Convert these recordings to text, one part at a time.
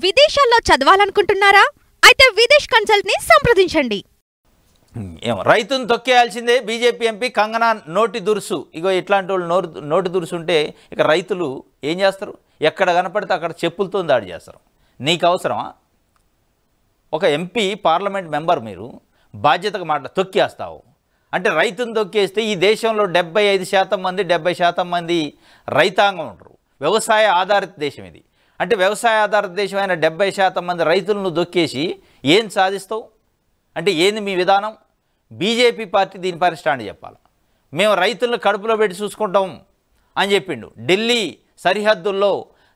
విదేశాల్లో చదవాలనుకుంటున్నారా? అయితే విదేశ్ కన్సల్ట్ ని సంప్రదించండి. రైతును తొక్కేయాల్సిందే బీజేపీ ఎంపీ కంగనా నోటి దురుసు. ఇగో ఇట్లాంటి వాళ్ళు నోటి దురుసు ఉంటే ఇక రైతులు ఏం చేస్తారు? ఎక్కడ కనపడితే అక్కడ చెప్పులతో దాడి చేస్తారు. నీకు అవసరమా? ఒక ఎంపీ పార్లమెంట్ మెంబర్ మీరు బాధ్యతగా తొక్కేస్తావు అంటే రైతును తొక్కేస్తే ఈ దేశంలో 75% మంది 70% మంది రైతాంగం ఉంటారు. వ్యవసాయ ఆధారిత దేశం ఇది. అంటే వ్యవసాయ ఆధారిత దేశమైన 70% మంది రైతులను దొక్కేసి ఏం సాధిస్తావు? అంటే ఏంది మీ విధానం? బీజేపీ పార్టీ దీనిపైన స్టాండ్ చెప్పాలి. మేము రైతులను కడుపులో పెట్టి చూసుకుంటాం అని చెప్పిండు. ఢిల్లీ సరిహద్దుల్లో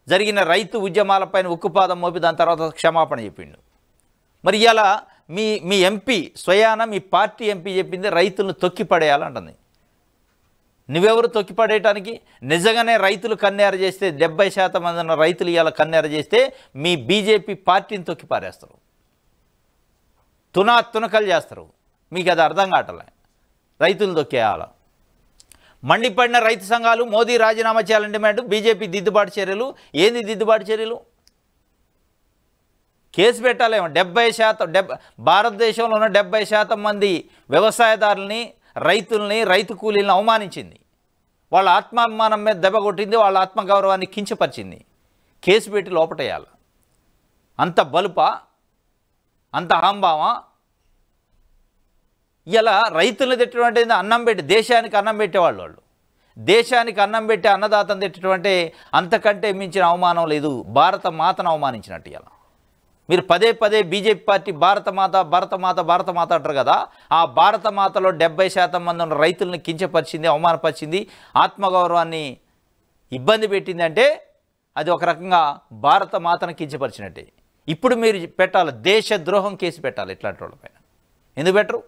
జరిగిన రైతు ఉద్యమాలపైన ఉక్కుపాదం మోపి దాని తర్వాత క్షమాపణ చెప్పిండు. మరి ఇలా మీ ఎంపీ స్వయాన మీ పార్టీ ఎంపీ చెప్పింది రైతులను తొక్కిపడేయాలంటుంది. నువ్వెవరు తొక్కిపడేయటానికి? నిజంగానే రైతులు కన్నేర చేస్తే 70% మంది ఉన్న రైతులు ఇలా కన్నేర చేస్తే మీ బీజేపీ పార్టీని తొక్కిపారేస్తారు, తునకలు చేస్తారు. మీకు అది అర్థం కావట్లే. రైతులు తొక్కేయాల. మండిపడిన రైతు సంఘాలు మోదీ రాజీనామా చేయాలని డిమాండ్. బీజేపీ దిద్దుబాటు చర్యలు. ఏంది దిద్దుబాటు చర్యలు? కేసు పెట్టాలేమో. 70% భారతదేశంలో ఉన్న 70% మంది వ్యవసాయదారుల్ని, రైతుల్ని, రైతు కూలీలను అవమానించింది. వాళ్ళ ఆత్మాభిమానం మీద దెబ్బ కొట్టింది, వాళ్ళ ఆత్మగౌరవాన్ని కించపరిచింది. కేసు పెట్టి లోపటేయాలి. అంత బలుపా? అంత అహంభావా? ఇలా రైతులను తిట్టడం అన్నం పెట్టి దేశానికి అన్నం పెట్టేవాళ్ళు. వాళ్ళు దేశానికి అన్నం పెట్టి అన్నదాతను తిట్టడం అంతకంటే మించిన అవమానం లేదు. భారత మాతను అవమానించినట్టు. ఇలా మీరు పదే పదే బీజేపీ పార్టీ భారతమాత భారతమాత భారతమాత అంటారు కదా. ఆ భారతమాతలో 70% మంది ఉన్న రైతులను కించపరిచింది, అవమానపరిచింది, ఆత్మగౌరవాన్ని ఇబ్బంది పెట్టింది. అంటే అది ఒక రకంగా భారతమాతను కించపరిచినట్టే. ఇప్పుడు మీరు పెట్టాలి, దేశద్రోహం కేసు పెట్టాలి ఇట్లాంటి వాళ్ళపైన. ఎందుకు పెట్టరు?